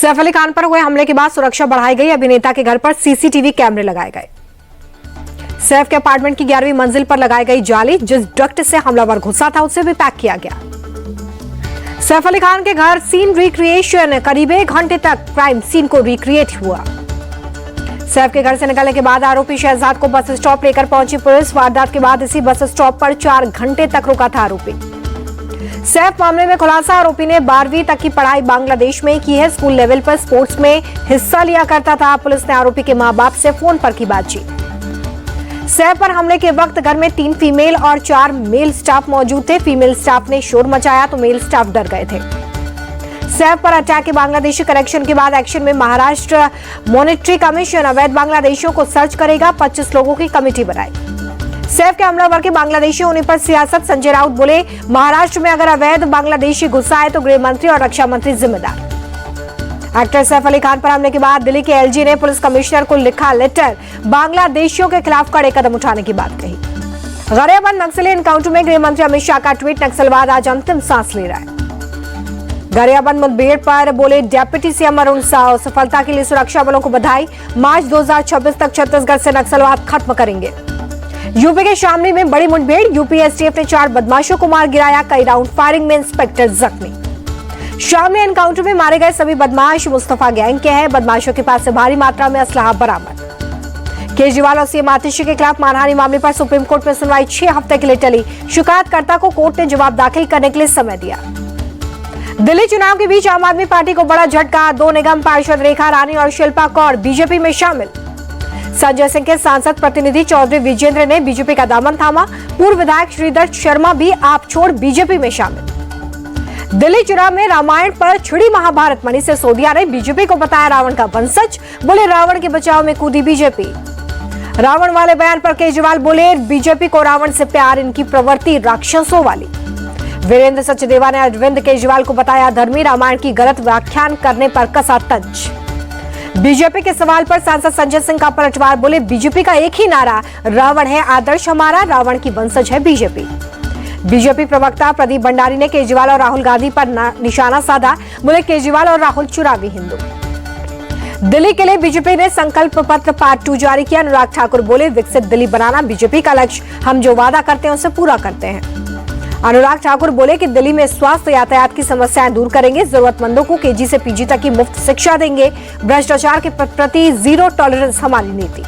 सैफ अली खान पर हुए हमले के बाद सुरक्षा बढ़ाई गई। अभिनेता के घर पर सीसीटीवी कैमरे लगाए गए। सैफ के अपार्टमेंट की 11वीं मंजिल पर लगाई गई जाली, जिस डक्ट से हमलावर घुसा था उसे भी पैक किया गया। सैफ अली खान के घर सीन रिक्रिएशन, करीब 1 घंटे तक क्राइम सीन को रिक्रिएट हुआ। सैफ के घर से निकलने के बाद आरोपी शहजाद को बस स्टॉप लेकर पहुंची पुलिस। वारदात के बाद इसी बस स्टॉप पर 4 घंटे तक रुका था आरोपी। सैफ मामले में खुलासा, आरोपी ने 12वीं तक की पढ़ाई बांग्लादेश में की है। स्कूल लेवल पर स्पोर्ट्स में हिस्सा लिया करता था। पुलिस ने आरोपी के मां बाप से फोन पर की बातचीत। सैफ पर हमले के वक्त घर में 3 फीमेल और 4 मेल स्टाफ मौजूद थे। फीमेल स्टाफ ने शोर मचाया तो मेल स्टाफ डर गए थे। सैफ पर अटैक के बांग्लादेशी करेक्शन के बाद एक्शन में महाराष्ट्र मॉनिटरी कमीशन अवैध बांग्लादेशियों को सर्च करेगा। 25 लोगों की कमेटी बनाई। सैफ के हमलावर के बांग्लादेशी होने पर सियासत, संजय राउत बोले, महाराष्ट्र में अगर अवैध बांग्लादेशी घुसा है तो गृह मंत्री और रक्षा मंत्री जिम्मेदार। एक्टर सैफ अली खान पर हमले के बाद दिल्ली के एलजी ने पुलिस कमिश्नर को लिखा लेटर, बांग्लादेशियों के खिलाफ कड़े कदम उठाने की बात कही। गरियाबंद नक्सली एनकाउंटर में गृह मंत्री अमित शाह का ट्वीट, नक्सलवाद आज अंतिम सांस ले रहा है। गरियाबंद मुठभेड़ पर बोले डिप्टी सीएम अरुण साव, सफलता के लिए सुरक्षा बलों को बधाई। मार्च 2026 तक छत्तीसगढ़ से नक्सलवाद खत्म करेंगे। यूपी के शामली में बड़ी मुठभेड़, यूपी एसटीएफ ने 4 बदमाशों को मार गिराया। कई राउंड फायरिंग में इंस्पेक्टर जख्मी। शामली एनकाउंटर में मारे गए सभी बदमाश मुस्तफा गैंग के हैं। बदमाशों के पास से भारी मात्रा में असलहा बरामद। केजरीवाल और सीएम आतिशी के खिलाफ मानहानि मामले पर सुप्रीम कोर्ट में सुनवाई 6 हफ्ते के लिए टली। शिकायतकर्ता को कोर्ट ने जवाब दाखिल करने के लिए समय दिया। दिल्ली चुनाव के बीच आम आदमी पार्टी को बड़ा झटका। 2 निगम पार्षद रेखा रानी और शिल्पा कौर बीजेपी में शामिल। संजय सिंह के सांसद प्रतिनिधि चौधरी विजेंद्र ने बीजेपी का दामन थामा। पूर्व विधायक श्रीधर शर्मा भी आप छोड़ बीजेपी में शामिल। दिल्ली चुनाव में रामायण पर छिड़ी महाभारत, मनीष सिसोदिया ने बीजेपी को बताया रावण का वंशज। बोले रावण के बचाव में कूदी बीजेपी। रावण वाले बयान पर केजरीवाल बोले, बीजेपी को रावण से प्यार, इनकी प्रवृत्ति राक्षसों वाली। वीरेंद्र सचदेवा ने अरविंद केजरीवाल को बताया धर्मी, रामायण की गलत व्याख्यान करने पर कसा तंज। बीजेपी के सवाल पर सांसद संजय सिंह का पलटवार, बोले बीजेपी का एक ही नारा, रावण है आदर्श हमारा, रावण की वंशज है बीजेपी। बीजेपी प्रवक्ता प्रदीप भंडारी ने केजरीवाल और राहुल गांधी पर निशाना साधा। बोले केजरीवाल और राहुल चुनावी हिंदू। दिल्ली के लिए बीजेपी ने संकल्प पत्र पार्ट 2 जारी किया। अनुराग ठाकुर बोले, विकसित दिल्ली बनाना बीजेपी का लक्ष्य, हम जो वादा करते हैं उसे पूरा करते हैं। अनुराग ठाकुर बोले कि दिल्ली में स्वास्थ्य, यातायात की समस्याएं दूर करेंगे। जरूरतमंदों को केजी से पीजी तक की मुफ्त शिक्षा देंगे। भ्रष्टाचार के प्रति जीरो टॉलरेंस हमारी नीति।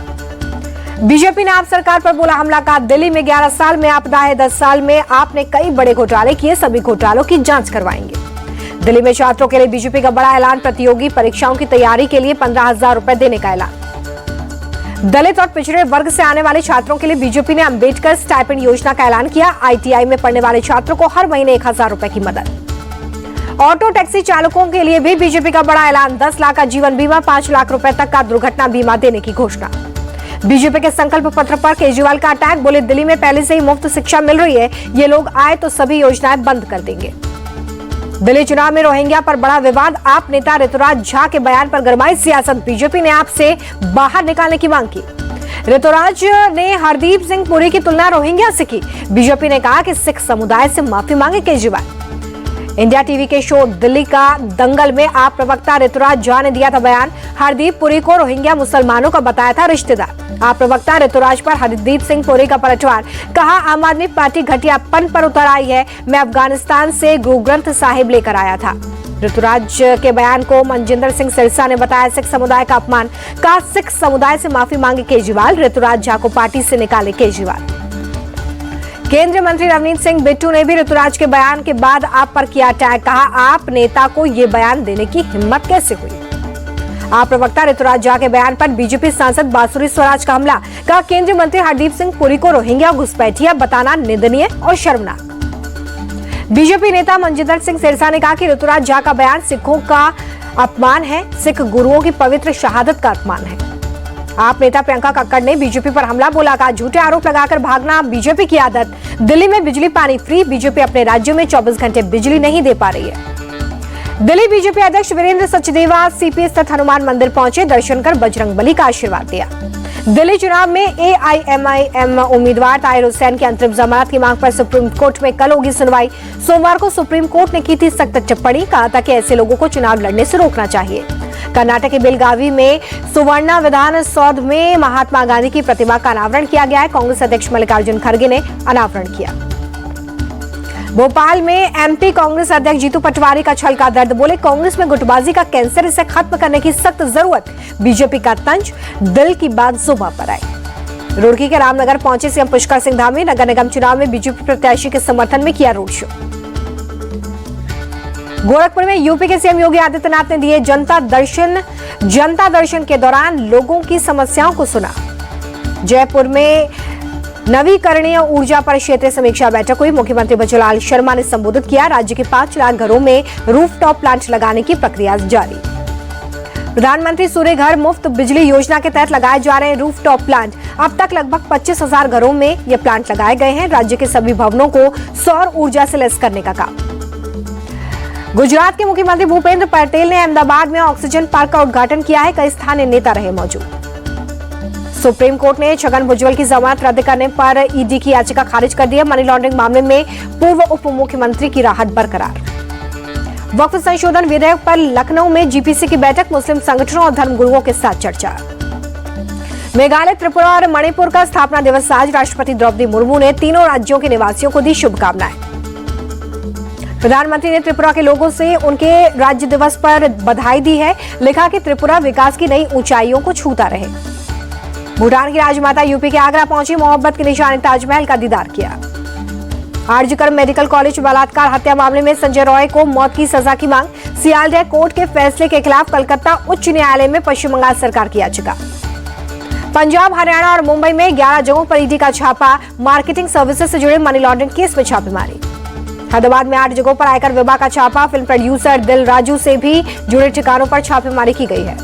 बीजेपी ने आप सरकार पर बोला हमला का, दिल्ली में 11 साल में आपदा है, 10 साल में आपने कई बड़े घोटाले किए, सभी घोटालों की जांच करवाएंगे। दिल्ली में छात्रों के लिए बीजेपी का बड़ा ऐलान, प्रतियोगी परीक्षाओं की तैयारी के लिए 15,000 रुपए देने का ऐलान। दलित और पिछड़े वर्ग से आने वाले छात्रों के लिए बीजेपी ने अंबेडकर स्टाइपेंड योजना का ऐलान किया। आईटीआई में पढ़ने वाले छात्रों को हर महीने 1,000 रुपए की मदद। ऑटो टैक्सी चालकों के लिए भी बीजेपी का बड़ा ऐलान, 10 लाख का जीवन बीमा, 5 लाख रुपए तक का दुर्घटना बीमा देने की घोषणा। बीजेपी के संकल्प पत्र पर केजरीवाल का अटैक, बोले दिल्ली में पहले से ही मुफ्त शिक्षा मिल रही है, ये लोग आए तो सभी योजनाएं बंद कर देंगे। दिल्ली चुनाव में रोहिंग्या पर बड़ा विवाद, आप नेता ऋतुराज झा के बयान पर गरमाई सियासत। बीजेपी ने आपसे बाहर निकालने की मांग की। ऋतुराज ने हरदीप सिंह पुरी की तुलना रोहिंग्या से की। बीजेपी ने कहा कि सिख समुदाय से माफी मांगे केजरीवाल। इंडिया टीवी के शो दिल्ली का दंगल में आप प्रवक्ता ऋतुराज झा ने दिया था बयान। हरदीप पुरी को रोहिंग्या मुसलमानों का बताया था रिश्तेदार। आप प्रवक्ता ऋतुराज पर हरदीप सिंह पुरी का पलटवार, कहा आम आदमी पार्टी घटियापन पर उतर आई है, मैं अफगानिस्तान से गुरु ग्रंथ साहिब लेकर आया था। ऋतुराज के बयान को मनजिंदर सिंह सिरसा ने बताया सिख समुदाय का अपमान, कहा सिख समुदाय से माफी मांगे केजरीवाल, ऋतुराज झा को पार्टी से निकाले केजरीवाल। केंद्रीय मंत्री रवनीत सिंह बिट्टू ने भी ऋतुराज के बयान के बाद आप पर किया अटैक, कहा आप नेता को ये बयान देने की हिम्मत कैसे हुई। आप प्रवक्ता ऋतुराज झा के बयान पर बीजेपी सांसद बांसुरी स्वराज का हमला, कहा केंद्रीय मंत्री हरदीप सिंह पुरी को रोहिंग्या घुसपैठिया बताना निंदनीय और शर्मनाक। बीजेपी नेता मनजिंदर सिंह सिरसा ने कहा कि ऋतुराज झा का बयान सिखों का अपमान है, सिख गुरुओं की पवित्र शहादत का अपमान है। आप नेता प्रियंका कक्कड़ ने बीजेपी पर हमला, बोला कहा झूठे आरोप लगाकर भागना बीजेपी की आदत। दिल्ली में बिजली पानी फ्री, बीजेपी अपने राज्य में 24 घंटे बिजली नहीं दे पा रही है। दिल्ली बीजेपी अध्यक्ष वीरेंद्र सचदेवा सीपी स्थित हनुमान मंदिर पहुंचे, दर्शन कर बजरंगबली का आशीर्वाद दिया। दिल्ली चुनाव में एआईएमआईएम उम्मीदवार ताहिर हुसैन की अंतरिम जमानत की मांग पर सुप्रीम कोर्ट में कल होगी सुनवाई। सोमवार को सुप्रीम कोर्ट ने की थी सख्त टिप्पणी, कहा था कि ऐसे लोगों को चुनाव लड़ने से रोकना चाहिए। कर्नाटक के बेलगावी में सुवर्णा विधान सौध में महात्मा गांधी की प्रतिमा का अनावरण किया गया है। कांग्रेस अध्यक्ष मल्लिकार्जुन खड़गे ने अनावरण किया। भोपाल में एमपी कांग्रेस अध्यक्ष जीतू पटवारी का छल का दर्द, बोले कांग्रेस में गुटबाजी का कैंसर, इसे खत्म करने की सख्त जरूरत। बीजेपी का तंज, दिल की बात जुबां पर आई। रुड़की के रामनगर पहुंचे सीएम पुष्कर सिंह धामी, नगर निगम चुनाव में बीजेपी प्रत्याशी के समर्थन में किया रोड शो। गोरखपुर में यूपी के सीएम योगी आदित्यनाथ ने दिए जनता दर्शन के दौरान लोगों की समस्याओं को सुना। जयपुर में नवीकरणीय ऊर्जा पर क्षेत्रीय समीक्षा बैठक हुई। मुख्यमंत्री बचूलाल शर्मा ने संबोधित किया। राज्य के 5 लाख घरों में रूफटॉप प्लांट लगाने की प्रक्रिया जारी। प्रधानमंत्री सूर्य घर मुफ्त बिजली योजना के तहत लगाए जा रहे हैं रूफटॉप प्लांट। अब तक लगभग 25,000 घरों में ये प्लांट लगाए गए हैं। राज्य के सभी भवनों को सौर ऊर्जा से लैस करने का काम। गुजरात के मुख्यमंत्री भूपेंद्र पटेल ने अहमदाबाद में ऑक्सीजन पार्क का उद्घाटन किया है। कई स्थानीय नेता रहे मौजूद। सुप्रीम कोर्ट ने छगन भुजबल की जमानत रद्द करने पर ईडी की याचिका खारिज कर दी है। मनी लॉन्ड्रिंग मामले में पूर्व उप मुख्यमंत्री की राहत बरकरार। वक्फ संशोधन विधेयक पर लखनऊ में जीपीसी की बैठक, मुस्लिम संगठनों और धर्मगुरुओं के साथ चर्चा। मेघालय, त्रिपुरा और मणिपुर का स्थापना दिवस आज, राष्ट्रपति द्रौपदी मुर्मू ने तीनों राज्यों के निवासियों को दी शुभकामनाएं। प्रधानमंत्री ने त्रिपुरा के लोगों से उनके राज्य दिवस पर बधाई दी है। लिखा कि त्रिपुरा विकास की नई ऊंचाइयों को छूता रहे। भूटान की राजमाता यूपी के आगरा पहुंची, मोहब्बत की निशानी ताजमहल का दीदार किया। आरजी मेडिकल कॉलेज बलात्कार हत्या मामले में संजय रॉय को मौत की सजा की मांग। सियालदह कोर्ट के फैसले के खिलाफ कलकत्ता उच्च न्यायालय में पश्चिम बंगाल सरकार की याचिका। पंजाब, हरियाणा और मुंबई में 11 जगहों पर ईडी का छापा, मार्केटिंग सर्विसेज से जुड़े मनी लॉन्ड्रिंग केस में छापेमारी। हैदराबाद में 8 जगहों पर आयकर विभाग का छापा, फिल्म प्रोड्यूसर दिल राजू से भी जुड़े ठिकानों पर छापेमारी की गई है।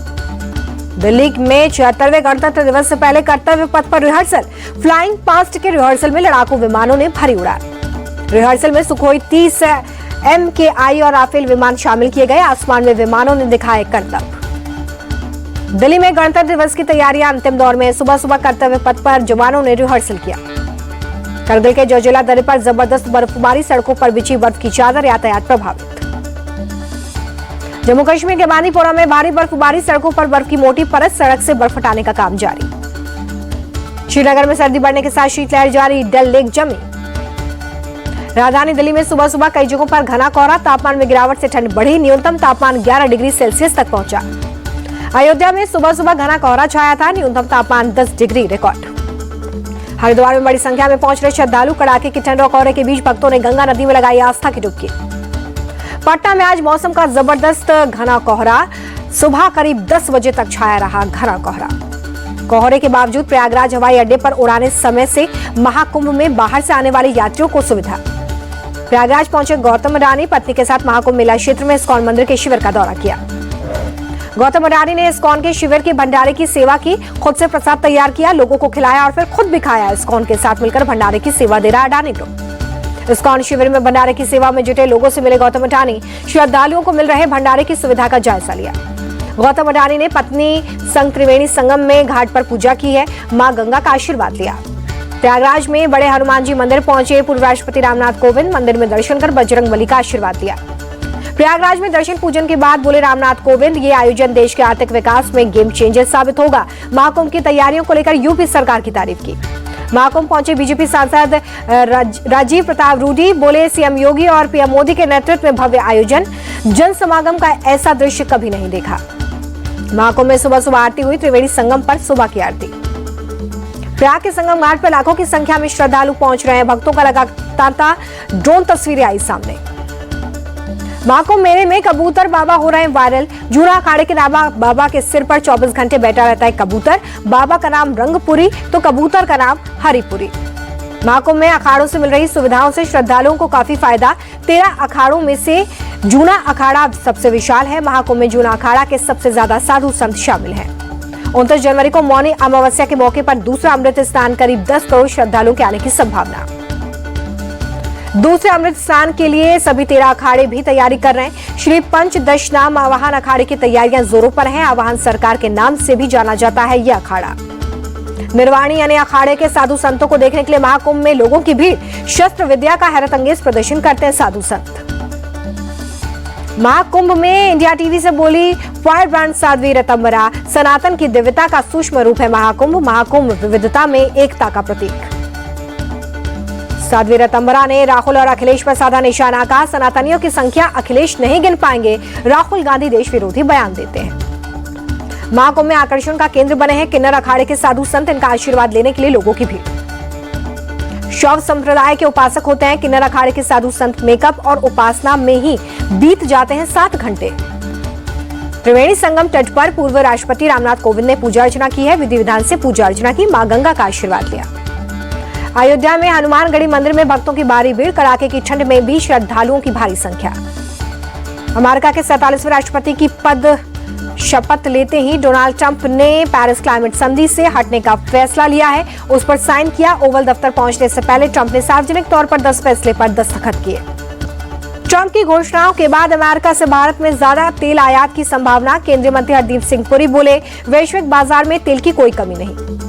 दिल्ली में 76वें गणतंत्र दिवस से पहले कर्तव्य पथ पर रिहर्सल, फ्लाइंग पास्ट के रिहर्सल में लड़ाकू विमानों ने भरी उड़ान। रिहर्सल में सुखोई 30 MKI और राफेल विमान शामिल किए गए। आसमान में विमानों ने दिखाए करतब। दिल्ली में गणतंत्र दिवस की तैयारियां अंतिम दौर में, सुबह सुबह कर्तव्य पथ पर जवानों ने रिहर्सल किया। करगिल के जोजिला दर्रे पर जबरदस्त बर्फबारी, सड़कों पर बिछी बर्फ की चादर, यातायात प्रभावित। जम्मू कश्मीर के बांदीपोरा में भारी बर्फबारी, सड़कों पर बर्फ की मोटी परत, सड़क से बर्फ हटाने का काम जारी। श्रीनगर में सर्दी बढ़ने के साथ शीतलहर जारी, डल लेक जमी। राजधानी दिल्ली में सुबह सुबह कई जगहों पर घना कोहरा, तापमान में गिरावट से ठंड बढ़ी, न्यूनतम तापमान 11 डिग्री सेल्सियस तक पहुंचा। अयोध्या में सुबह सुबह घना कोहरा छाया था, न्यूनतम तापमान 10 डिग्री रिकॉर्ड। हरिद्वार में बड़ी संख्या में पहुंच रहे श्रद्धालु, कड़ाके की ठंड और कोहरे के बीच भक्तों ने गंगा नदी में लगाई आस्था की डुबकी। पटना में आज मौसम का जबरदस्त घना कोहरा, सुबह करीब 10 बजे तक छाया रहा घना कोहरा। कोहरे के बावजूद प्रयागराज हवाई अड्डे पर उड़ाने समय से महाकुंभ में बाहर से आने वाले यात्रियों को सुविधा। प्रयागराज पहुंचे गौतम अडानी पत्नी के साथ महाकुंभ मेला क्षेत्र में इस्कॉन मंदिर के शिविर का दौरा किया। गौतम अडानी ने इस्कॉन के शिविर के भंडारे की सेवा की, खुद से प्रसाद तैयार किया, लोगों को खिलाया और फिर खुद भी खाया। इस्कॉन के साथ मिलकर भंडारे की सेवा दे रहा अडानी ग्रुप। इस्कॉन शिविर में भंडारे की सेवा में जुटे लोगों से मिले गौतम अडानी, श्रद्धालुओं को मिल रहे भंडारे की सुविधा का जायजा लिया। गौतम अडानी ने पत्नी संग त्रिवेणी संगम में घाट पर पूजा की है, मां गंगा का आशीर्वाद लिया। प्रयागराज में बड़े हनुमान जी मंदिर पहुंचे पूर्व राष्ट्रपति रामनाथ कोविंद, मंदिर में दर्शन कर बजरंगबली का आशीर्वाद लिया। प्रयागराज में दर्शन पूजन के बाद बोले रामनाथ कोविंद, ये आयोजन देश के आर्थिक विकास में गेम चेंजर साबित होगा। महाकुंभ की तैयारियों को लेकर यूपी सरकार की तारीफ की। महाकुंभ पहुंचे बीजेपी सांसद राजीव प्रताप रूडी, बोले सीएम योगी और पीएम मोदी के नेतृत्व में भव्य आयोजन, जन समागम का ऐसा दृश्य कभी नहीं देखा। महाकुंभ में सुबह सुबह आरती हुई, त्रिवेणी संगम पर सुबह की आरती। प्रयाग के संगम घाट पर लाखों की संख्या में श्रद्धालु पहुंच रहे हैं, भक्तों का लगातार ड्रोन तस्वीरें आई सामने। महाकुंभ मेले में कबूतर बाबा हो रहे हैं वायरल, जूना अखाड़े के बाबा के सिर पर 24 घंटे बैठा रहता है कबूतर। बाबा का नाम रंगपुरी तो कबूतर का नाम हरिपुरी। महाकुंभ में अखाड़ों से मिल रही सुविधाओं से श्रद्धालुओं को काफी फायदा। 13 अखाड़ों में से जूना अखाड़ा सबसे विशाल है। महाकुंभ में जूना अखाड़ा के सबसे ज्यादा साधु संत शामिल हैं। 29 जनवरी को मौनी अमावस्या के मौके पर दूसरा अमृत स्नान, करीब 10 करोड़ श्रद्धालुओं के आने की संभावना। दूसरे अमृत स्नान के लिए सभी 13 अखाड़े भी तैयारी कर रहे हैं। श्री पंचदशनाम आवाहन अखाड़े की तैयारियां जोरों पर हैं। आवाहन सरकार के नाम से भी जाना जाता है यह अखाड़ा। निर्वाणी यानी अखाड़े के साधु संतों को देखने के लिए महाकुंभ में लोगों की भीड़। शस्त्र विद्या का हैरत अंगेज प्रदर्शन करते हैं साधु संत। महाकुंभ में इंडिया टीवी से बोली फायर ब्रांड साध्वी रतंबरा, सनातन की दिव्यता का सूक्ष्म रूप है महाकुंभ, महाकुंभ विविधता में एकता का प्रतीक। साध्वी रतंबरा ने राहुल और अखिलेश पर साधा निशाना, कहा सनातनियों की संख्या अखिलेश नहीं गिन पाएंगे, राहुल गांधी देश विरोधी बयान देते हैं। महाकुंभ में आकर्षण का केंद्र बने हैं किन्नर अखाड़े के साधु संत, इनका आशीर्वाद लेने के लिए लोगों की भीड़। शैव संप्रदाय के उपासक होते हैं किन्नर अखाड़े के साधु संत, मेकअप और उपासना में ही बीत जाते हैं 7 घंटे। त्रिवेणी संगम तट पर पूर्व राष्ट्रपति रामनाथ कोविंद ने पूजा अर्चना की है, विधि विधान से पूजा अर्चना की, मां गंगा का आशीर्वाद लिया। अयोध्या में हनुमानगढ़ी मंदिर में भक्तों की भारी भीड़, कड़ाके की ठंड में भी श्रद्धालुओं की भारी संख्या। अमेरिका के 47वें राष्ट्रपति की पद शपथ लेते ही डोनाल्ड ट्रंप ने पेरिस क्लाइमेट संधि से हटने का फैसला लिया है, उस पर साइन किया। ओवल दफ्तर पहुंचने से पहले ट्रंप ने सार्वजनिक तौर पर 10 फैसले पर दस्तखत किए। ट्रंप की घोषणाओं के बाद अमेरिका से भारत में ज्यादा तेल आयात की संभावना, केंद्रीय मंत्री हरदीप सिंह पुरी बोले वैश्विक बाजार में तेल की कोई कमी नहीं।